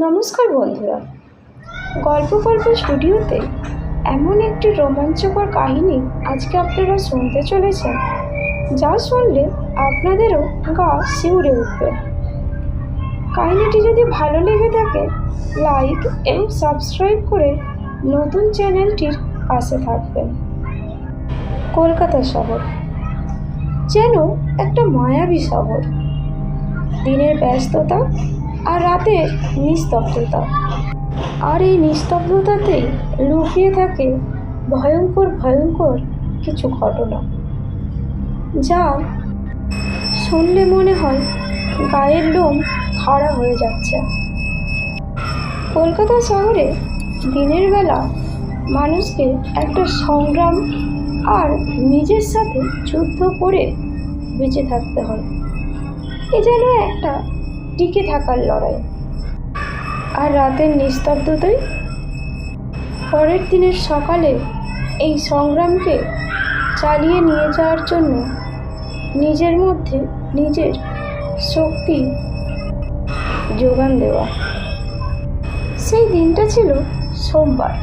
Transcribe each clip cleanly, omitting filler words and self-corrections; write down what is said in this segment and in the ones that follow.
নমস্কার বন্ধুরা, গল্প স্টুডিওতে এমন একটি রোমাঞ্চকর কাহিনী আজকে আপনারা শুনতে চলেছেন, যা শুনলে আপনাদেরও গা শিউরে উঠবে। কাহিনীটি যদি ভালো লেগে থাকে, লাইক এবং সাবস্ক্রাইব করে নতুন চ্যানেলটির পাশে থাকবেন। কলকাতা শহর যেন একটা মায়াবী শহর। দিনের ব্যস্ততা আর রাতের নিস্তব্ধতা, আর এই নিস্তব্ধতাতেই লুকিয়ে থাকে ভয়ঙ্কর কিছু ঘটনা, যা শুনলে মনে হয় গায়ের লোম খাড়া হয়ে যাচ্ছে। কলকাতা শহরে দিনের বেলা মানুষকে একটা সংগ্রাম আর নিজের সাথে যুদ্ধ করে বেঁচে থাকতে হয়। এ যেন একটা টিকে থাকার লড়াই। আর রাতের নিস্তব্ধতায় পরের দিনের সকালে এই সংগ্রামকে চালিয়ে নিয়ে যাওয়ার জন্য নিজের মধ্যে নিজের শক্তি যোগান দেওয়া। সেই দিনটা ছিল সোমবার,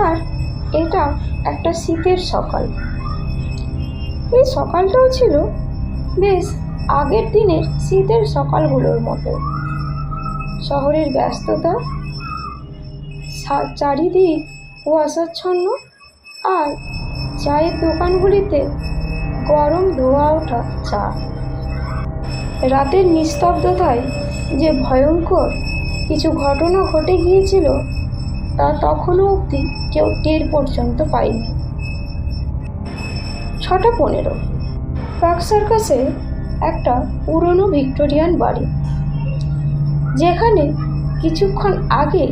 আর এটা একটা শীতের সকাল। এই সকালটাও ছিল বেশ আগের দিনের শীতের সকালগুলোর মতো। শহরের ব্যস্ততা, চারিদিক কুয়াশাচ্ছন্ন, আর চায়ের দোকানগুলিতে গরম ধোয়া ওঠা চা। রাতের নিস্তব্ধতায় যে ভয়ঙ্কর কিছু ঘটনা ঘটে গিয়েছিল, তা তখনও অবধি কেউ টের পর্যন্ত পায়নি। 6:15 পার্ক সার্কাসে একটা পুরনো ভিক্টোরিয়ান বাড়ি, যেখানে কিছুক্ষণ আগে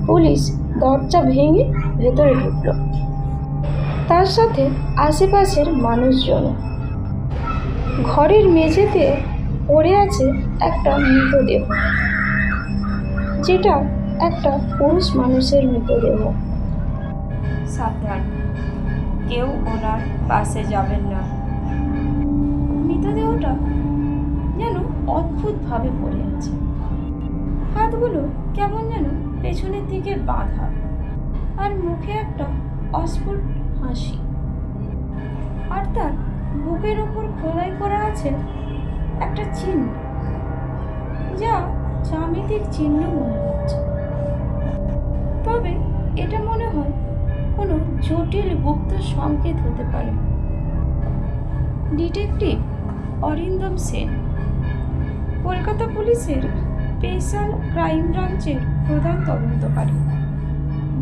পুলিশ দরজা ভেঙে ভেতরে ঢুকলো, তার সাথে আশেপাশের মানুষজন। ঘরের মেঝেতে পড়ে আছে একটা মৃতদেহ, যেটা একটা পুরুষ মানুষের মৃতদেহ। সাবধান, কেউ ওনার পাশে যাবেন না। মৃতদেহটা যেন অদ্ভুতভাবে পড়ে আছে, হাতগুলো কেমন যেন পেছনের দিকে বাঁধা, আর মুখে একটা অস্ফুট হাসি। আর তার বুকের ওপর খোদাই করা আছে একটা চিহ্ন, যা জ্যামিতিক চিহ্ন মনে হচ্ছে। তবে এটা মনে হয় কোনো জটিল গুপ্ত সংকেত হতে পারে। ডিটেকটিভ অরিন্দম সেন, কলকাতা পুলিশের স্পেশাল ক্রাইম ব্রাঞ্চের প্রধান তদন্তকারী,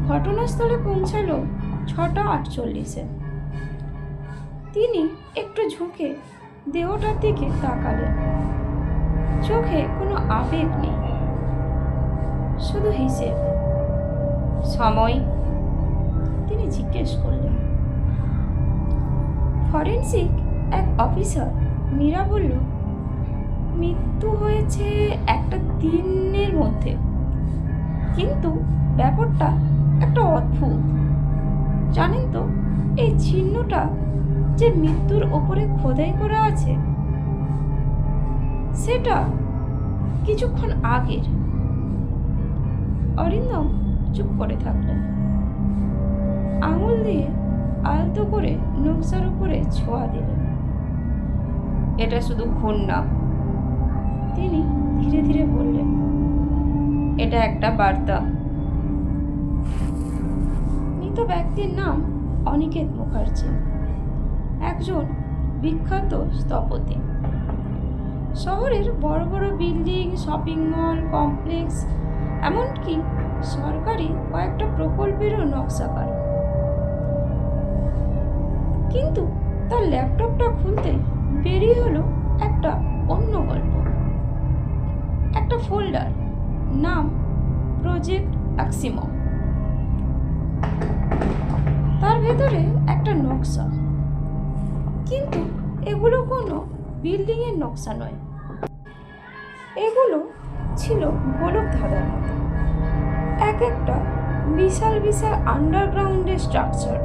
ঘটনাস্থলে পৌঁছালো 6:48-এ। তিনি একটু ঝুঁকে দেহটার দিকে তাকালেন। চোখে কোনো আবেগ নেই, শুধু হিসেব। সময়? তিনি জিজ্ঞেস করলেন। ফরেন্সিক এক অফিসার মীরা বলল, মৃত্যু হয়েছে একটা দিনের মধ্যে, কিন্তু ব্যাপারটা একটা অদ্ভুত। জানেন তো, এই চিহ্নটা যে মৃত্যুর ওপরে খোদাই করা আছে, সেটা কিছুক্ষণ আগের। অরিন্দম চুপ করে থাকলেন, আঙুল দিয়ে আলতো করে নকশার উপরে ছোঁয়া দিলেন। এটা শুধু খুন না, তিনি ধীরে ধীরে বললেন, এটা একটা বার্তা। মৃত ব্যক্তির নাম অনিকেত মুখার্জি, একজন বিখ্যাত স্থপতি। শহরের বড় বড় বিল্ডিং, শপিং মল কমপ্লেক্স, এমনকি সরকারি কয়েকটা প্রকল্পেরও নকশাকার। কিন্তু তার ল্যাপটপটা খুলতে বেরিয়ে হলো একটা অন্য গল্প। একটা ফোল্ডার, নাম প্রজেক্ট অ্যাক্সিমো। তার ভেতরে একটা নকশা, কিন্তু এগুলো কোনো বিল্ডিংয়ের নকশা নয়। এগুলো ছিল গোলক ধাঁধার মতো, এক একটা বিশাল বিশাল আন্ডারগ্রাউন্ডের স্ট্রাকচার,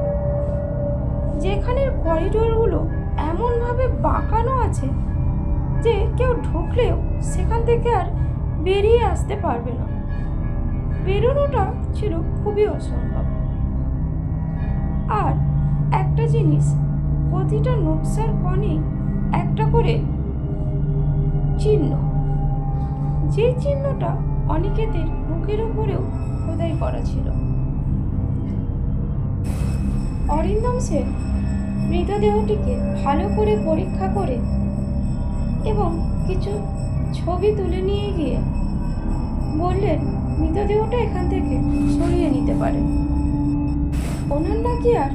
যেখানের করিডোরগুলো এমনভাবে বাঁকানো আছে যে কেউ ঢুকলেও সেখান থেকে আর বেরিয়ে আসতে পারবে না। বেরোনোটা ছিল খুবই অসম্ভব। আর একটা জিনিস, প্রতিটা নকশার কোণে একটা করে চিহ্ন, যে চিহ্নটা অনিকেতের বুকের উপরেও খোদাই করা ছিল। অরিন্দম সেন মৃতদেহটিকে ভালো করে পরীক্ষা করে এবং কিছু ছবি তুলে নিয়ে গিয়ে বললেন মৃতদেহটা এখান থেকে সরিয়ে নিতে পারে। ওনার নাকি আর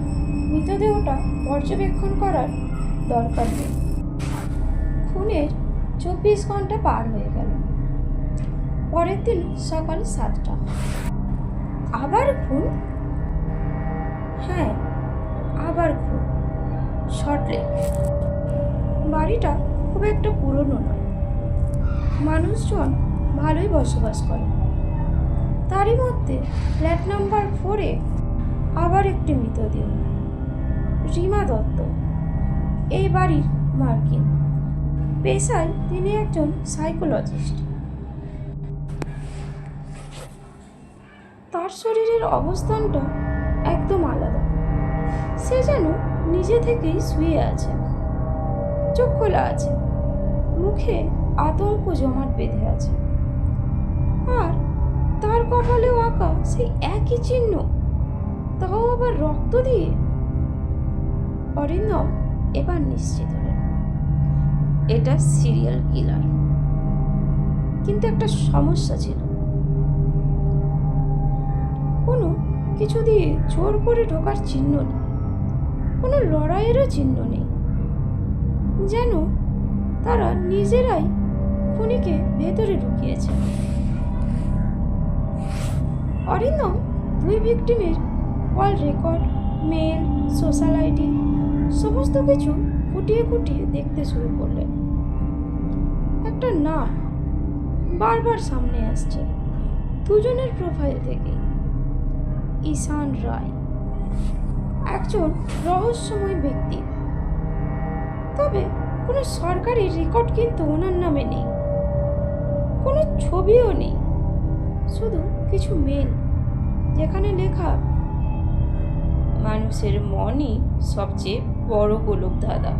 মৃতদেহটা পর্যবেক্ষণ করার দরকার নেই। খুনের 24 ঘন্টা পার হয়ে গেল। পরের দিন সকাল 7টা। আবার খুন? হ্যাঁ, আবার খুন। শর্টলেক। বাড়িটা খুব একটা পুরনো নয়, মানুষজন ভালোই বসবাস করে। তারই মধ্যে ফ্ল্যাট নাম্বার 4-এ আবার একটি মৃতদেহ। রিমা দত্ত, এই বাড়ির মার্কিন। পেশায় তিনি একজন সাইকোলজিস্ট। তার শরীরের অবস্থানটা একদম আলাদা। সে যেন নিজে থেকেই শুয়ে আছে, চোখ খোলা আছে, মুখে আতঙ্ক জমাট বেঁধে আছে। আর তার কপালেও আঁকা সেই একই চিহ্ন, তাও আবার রক্ত দিয়ে। অরিন্দম এবার নিশ্চিত হলেন এটা সিরিয়াল কিলার। কিন্তু একটা সমস্যা ছিল। কোনো কিছু দিয়ে জোর করে ঢোকার চিহ্ন নেই, কোনো লড়াইয়েরও চিহ্ন নেই। যেন তারা নিজেরাই খুনিকে ভেতরে ঢুকিয়েছে। অরিন্দম 2 ভিকটিমের call record, mail, social ID সমস্ত কিছু খুঁটিয়ে খুঁটিয়ে দেখতে শুরু করলেন। একটা নাম বারবার সামনে আসছে দুজনের প্রোফাইল থেকে। ঈশান রায়, একজন রহস্যময় ব্যক্তি। তবে কোনো সরকারি রেকর্ড কিন্তু ওনার নামে নেই, কোনো ছবিও নেই, শুধু কিছু মেল যেখানে লেখা মানুষের মনই সবচেয়ে বড় গোলক দাদা,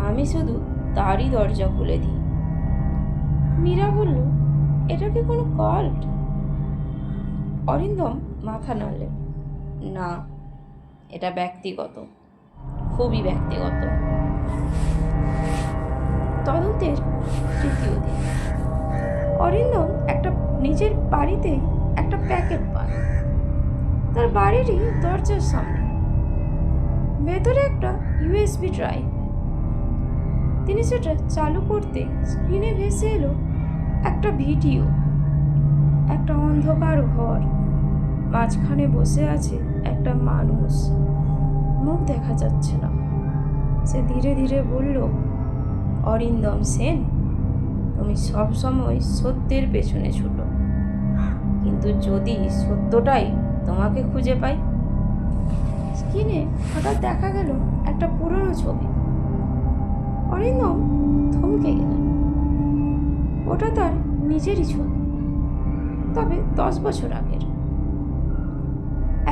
আমি শুধু তারই দরজা খুলে দিই। মীরা বলল, এটা কি কোনো কাল্ট? অরিন্দম মাথা নাড়লেন। না, এটা ব্যক্তিগত, খুবই ব্যক্তিগত। তদন্তের 3য় দিন। অরিন্দম একটা নিজের বাড়িতেই একটা প্যাকেট পান, তার বাড়িরই দরজার সামনে। ভেতরে একটা ইউএসবি ড্রাইভ। তিনি সেটা চালু করতে স্ক্রিনে ভেসে এলো একটা ভিডিও। একটা অন্ধকার ঘর, মাঝখানে বসে আছে একটা মানুষ, মুখ দেখা যাচ্ছে না। সে ধীরে ধীরে বলল, অরিন্দম সেন, তুমি সব সময় সত্যের পেছনে ছুটো, কিন্তু যদি সত্যটাই তোমাকে খুঁজে পাই। স্ক্রিনে হঠাৎ দেখা গেল একটা পুরনো ছবি। অরিন্দম থমকে গেলেন। ওটা তার নিজেরই ছবি, তবে 10 বছর আগের।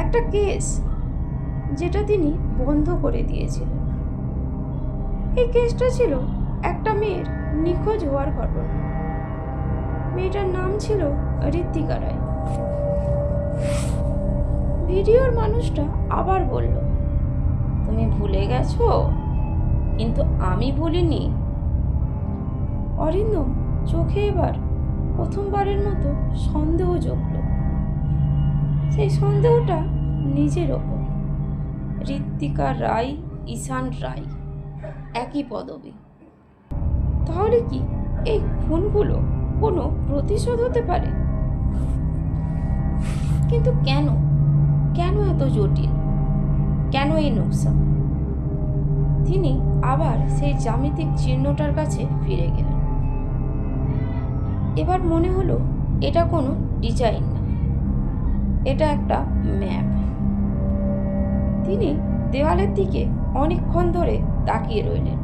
একটা কেস যেটা তিনি বন্ধ করে দিয়েছিলেন। এই কেসটা ছিল একটা মেয়ের নিখোঁজ হওয়ার ঘটনা। মেয়েটার নাম ছিল ঋত্বিকা রায়। ভিডিওর মানুষটা আবার বলল, তুমি ভুলে গেছো, কিন্তু আমি ভুলিনি। অরিন্দম চোখে এবার প্রথমবারের মতো সন্দেহ জমল। সেই সন্দেহটা নিজের ওপর। ঋত্বিকা রায়, ঈশান রায়, একই পদবী। তাহলে কি এই খুনগুলো কোনো প্রতিশোধ হতে পারে? কিন্তু কেন, কেন এত জটিল, কেন এই নকশা? তিনি আবার সেই জ্যামিতিক চিহ্নটার কাছে ফিরে গেলেন। এবার মনে হলো এটা কোনো ডিজাইন না, এটা একটা ম্যাপ। তিনি দেওয়ালের দিকে অনেকক্ষণ ধরে তাকিয়ে রইলেন।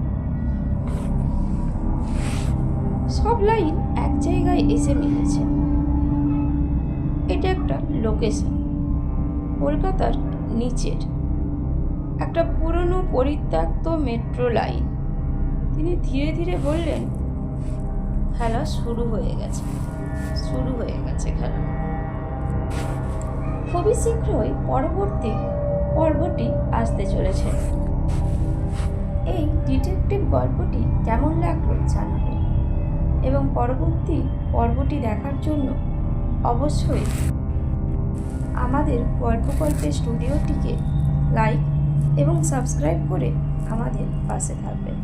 সব লাইন এক জায়গায় এসে মিলেছে। এটা একটা লোকেশন, কলকাতার নিচের একটা পুরনো পরিত্যক্ত মেট্রো লাইন। তিনি ধীরে ধীরে বললেন, খেলা শুরু হয়ে গেছে খেলা। খুবই শীঘ্রই পরবর্তী পর্বটি আসতে চলেছে। এই ডিটেকটিভ গল্পটি কেমন লাগলো জানাবেন, এবং পরবর্তী পর্বটি দেখার জন্য অবশ্যই আমাদের গল্পের স্টুডিওটিকে লাইক এবং সাবস্ক্রাইব করে আমাদের পাশে থাকবেন।